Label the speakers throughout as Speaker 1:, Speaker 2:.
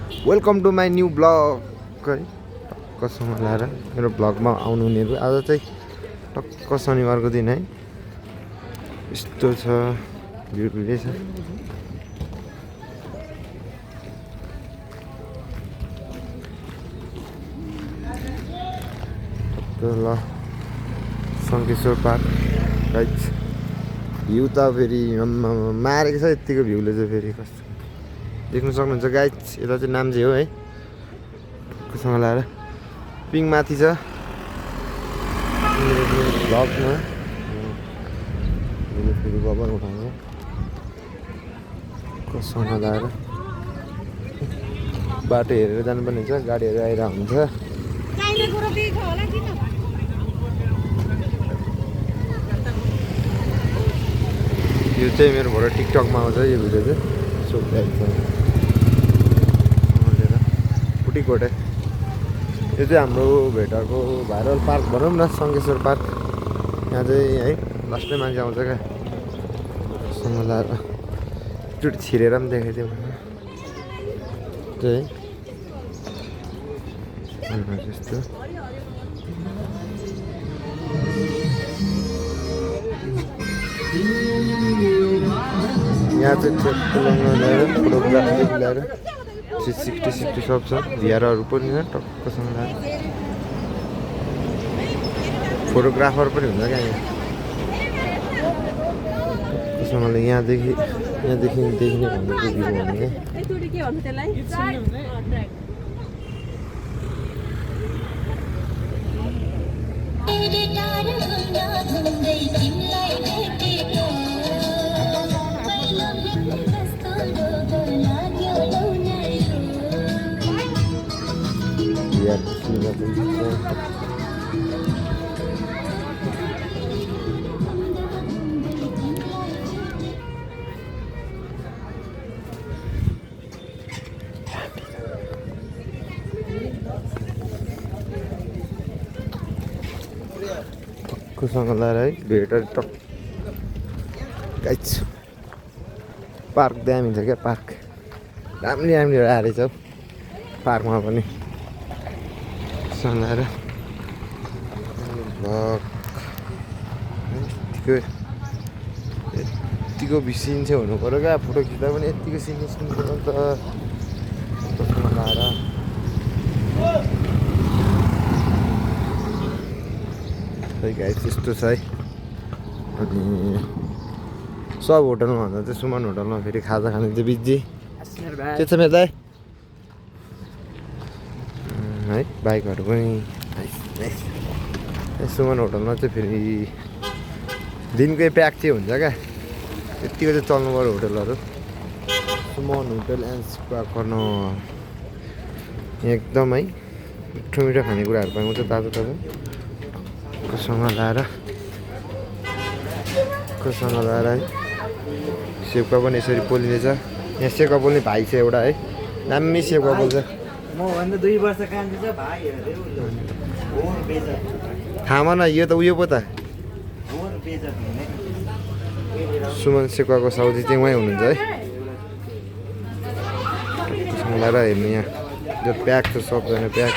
Speaker 1: Welcome to my new blog है। टक्कसँग लाएर मेरो ब्लगमा आउनु हुनेहरू आज चाहिँ टक्क शनिबारको दिन है। यस्तो छ भिडियो छ। ल शङ्केश्वर पार्क गाइज भ्यू त फेरि मारेको छ यतिको भ्यूले चाहिँ फेरि कस्तो देख्नु सक्नुहुन्छ गाइज। यता चाहिँ नाम्चे हो है। टक्कसँग लाएर पिङ माथि छ भ्लगमा फेरि बबर उठाएको कसँग लाएर बाटो हेरेर जानुपर्ने हुन्छ। गाडीहरू आइरहेको हुन्छ। यो चाहिँ मेरो भएर टिकटकमा आउँछ यो भिडियो चाहिँ। सो फुटीकोट है। यो चाहिँ हाम्रो भेटाको भाइरल पार्क भनौँ न, शङ्केश्वर पार्क। यहाँ चाहिँ है लास्टै मान्छे आउँछ क्या सँग लाएर एकचोटि छिरेर पनि देखाइदिउँ त्यही यस्तो। यहाँ चाहिँ ल्याएर फोटोग्राफीदेखि ल्याएर 360 सब छ। भिआरहरू पनि छ टक्कसँग ल्याएर फोटोग्राफर पनि हुन्छ क्या यहाँ टक्कसँगले। यहाँदेखि देखिने भनेको भ्यू भने टक्कसँग लाएर है भेटर टक गाइज। पार्क दामी छ क्या पार्क। राम्रो आएर छ पार्कमा पनि सँगाएर यत्तिको सिन चाहिँ हुनु पऱ्यो क्या। फोटो खिच्दा पनि यत्तिको सिन निस्किनु त लाएर गाइस यस्तो छ है। अनि सब होटलमा भन्दा चाहिँ सुमन होटलमा फेरि खाजा खाने चाहिँ बिजी के छ मेरो दाइ है। बाइकहरू पनि सुमन होटलमा चाहिँ फेरि दिनकै प्याक चाहिँ हुन्छ क्या। यत्तिको चाहिँ चल्नु पऱ्यो होटलहरू। सुमन होटल एन्ड स्पा गर्नु एकदम है मिठो मिठो खानेकुराहरू पाउँछ तातो तातो। सँग लाएर है सेउका पनि यसरी पोलिँदैछ। यहाँ सेउका पोल्ने भाइ छ एउटा है। दामी सेउका पोल्छ। थाहा न यो त उयो पो त सुमन सेउकाको साउजी चाहिँ उहीँ हुनुहुन्छ है। लाएर हेर्नु यहाँ जो प्याक छ सबजना प्याक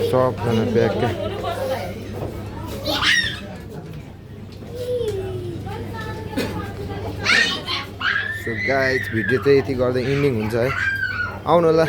Speaker 1: सबजना प्याक क्या। सो गाइज भिडियो चाहिँ यति गर्दै इन्डिङ हुन्छ है। आउनु ल।